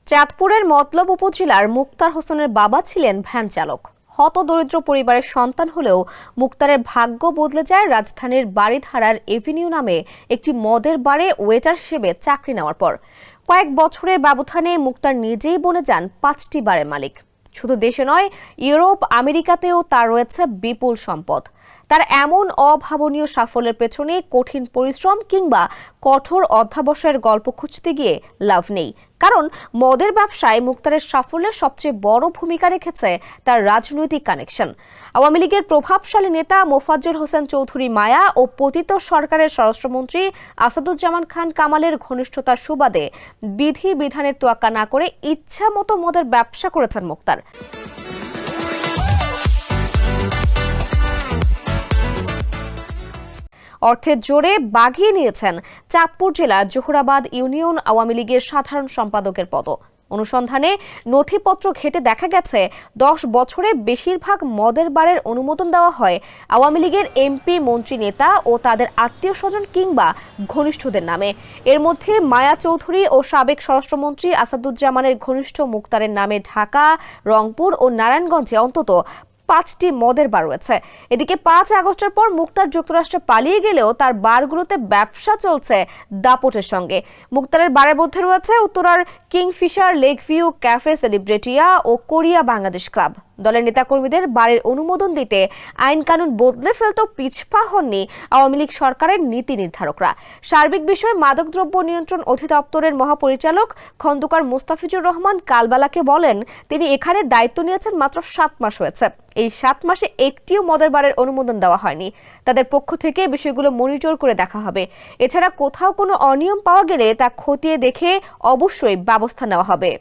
চাঁদপুরের মতলব উপজেলার মুক্তার হোসেনের বাবা ছিলেন ভ্যান চালক। হতদরিদ্র পরিবারের সন্তান হলেও মুক্তারের ভাগ্য বদলে যায় রাজধানীর বাড়িধারার এভিনিউ নামে একটি মদের বারে ওয়েটার হিসেবে চাকরি নেওয়ার পর। কয়েক বছরের ব্যবধানে মুক্তার নিজেই বনে যান 5টি বারের মালিক। শুধু দেশে নয়, ইউরোপ আমেরিকাতেও তার রয়েছে বিপুল সম্পদ। তার এমন অভাবনীয় সাফল্যের পেছনে কঠিন পরিশ্রম কিংবা কঠোর অধ্যাবসায়ের গল্প খুঁজতে গিয়ে লাভ নেই, কারণ মদের ব্যবসায় মুক্তারের সাফল্যের সবচেয়ে বড় ভূমিকা রেখেছে তার রাজনৈতিক কানেকশন। আওয়ামী লীগের প্রভাবশালী নেতা মোফাজ্জল হোসেন চৌধুরী মায়া ও পতিত সরকারের স্বরাষ্ট্রমন্ত্রী আসাদুজ্জামান খান কামালের ঘনিষ্ঠতার সুবাদে বিধি বিধানের তোয়াক্কা না করে ইচ্ছা মতো মদের ব্যবসা করেছেন মুক্তার। অর্থের জোরে বাগিয়ে নিয়েছেন চাঁদপুর জেলার জোহরাবাদ ইউনিয়ন আওয়ামী লীগের সাধারণ সম্পাদকের পদ। অনুসন্ধানে নথিপত্র ঘেঁটে দেখা গেছে 10 বছরে বেশিরভাগ মদের বারের অনুমোদন দেওয়া হয় আওয়ামী লীগের এমপি, মন্ত্রী, নেতা ও তাদের আত্মীয় স্বজন কিংবা ঘনিষ্ঠদের নামে। এর মধ্যে মায়া চৌধুরী ও সাবেক স্বরাষ্ট্রমন্ত্রী আসাদুজ্জামানের ঘনিষ্ঠ মুক্তারের নামে ঢাকা, রংপুর ও নারায়ণগঞ্জে অন্তত 5টি মদের বার রয়েছে। এদিকে 5 আগস্টের পর মুক্তার যুক্তরাষ্ট্রে পালিয়ে গেলেও তার বারগুলোতে ব্যবসা চলছে দাপটের সঙ্গে। মুক্তারের বারের মধ্যে রয়েছে উত্তরার কিংফিশার, লেকভিউ, ক্যাফে সেলিব্রেটিয়া ও কোরিয়া বাংলাদেশ ক্লাব। দলের নেতাকর্মীদের বারের অনুমোদন দিতে আইন কানুন বদলে ফেলতেও পিছপা হননি আওয়ামী লীগ সরকারের নীতি নির্ধারকরা। সার্বিক বিষয়ে মাদকদ্রব্য নিয়ন্ত্রণ অধিদপ্তরের মহাপরিচালক খন্দকার মোস্তাফিজুর রহমান কালবেলাকে বলেন, তিনি এখানে দায়িত্ব নিয়েছেন মাত্র 7 মাস হয়েছে। এই 7 মাসে একটিও মদের বারের অনুমোদন দেওয়া হয়নি। তাদের পক্ষ থেকে বিষয়গুলো মনিটর করে দেখা হবে। এছাড়া কোথাও কোনো অনিয়ম পাওয়া গেলে তা খতিয়ে দেখে অবশ্যই ব্যবস্থা নেওয়া হবে।